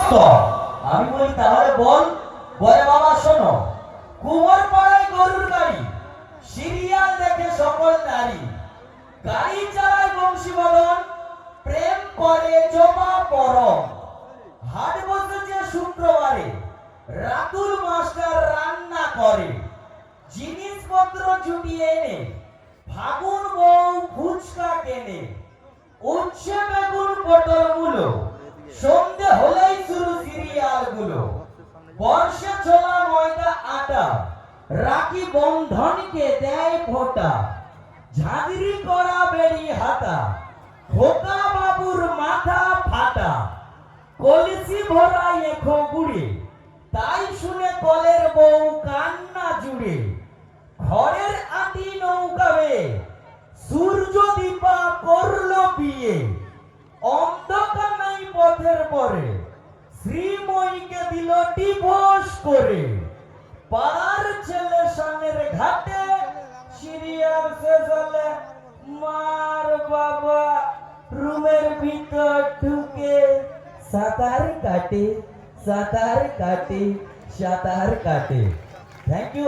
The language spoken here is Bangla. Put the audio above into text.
আমি বলি তাহলে বল। বলে বাবা শোনো, কুমার পাড়ায় গরুর গাড়ি, সিরিয়াল দেখে সকল নারী, গাড়ি চালায় বংশীবদন, প্রেম করে জমা পরম, হাট বসেছে শুক্রবারে, রাতুল মাস্টার রান্না করে, জিনিসপত্র জুটিয়ে এনে ফাগুন বউ ফুচকা কেনে, উচ্ছে বেগুন পটল গুলো, সন্ধে হলেই শুরু সিরিয়াল গুলো, বর্ষে ছোলা ময়দা আটা, রাখি বন্ধনকে দেয় ফোঁটা, ঝাঁঝরি করা বেরি হাতা, খোকা বাবুর মাথা ফাটা, কলসি ভরা এখো গুড়ে, তাই শুনে কলের বউ কান্না জুড়ে, ঘরের আটি নৌকাবে, সূর্য দীপা করলো বিয়ে, অন্ধকার নাই পথের পরে, শ্রীময়ীকে দিল ডিভোর্স করে, পাড়ার ছেলে সামনের ঘাটে, সিরিয়াল শেষ হলে মার বাবা রুমের ভিতর ঢুকে সাঁতার কাটে, সাঁতার কাটে, সাঁতার কাটে। Thank you.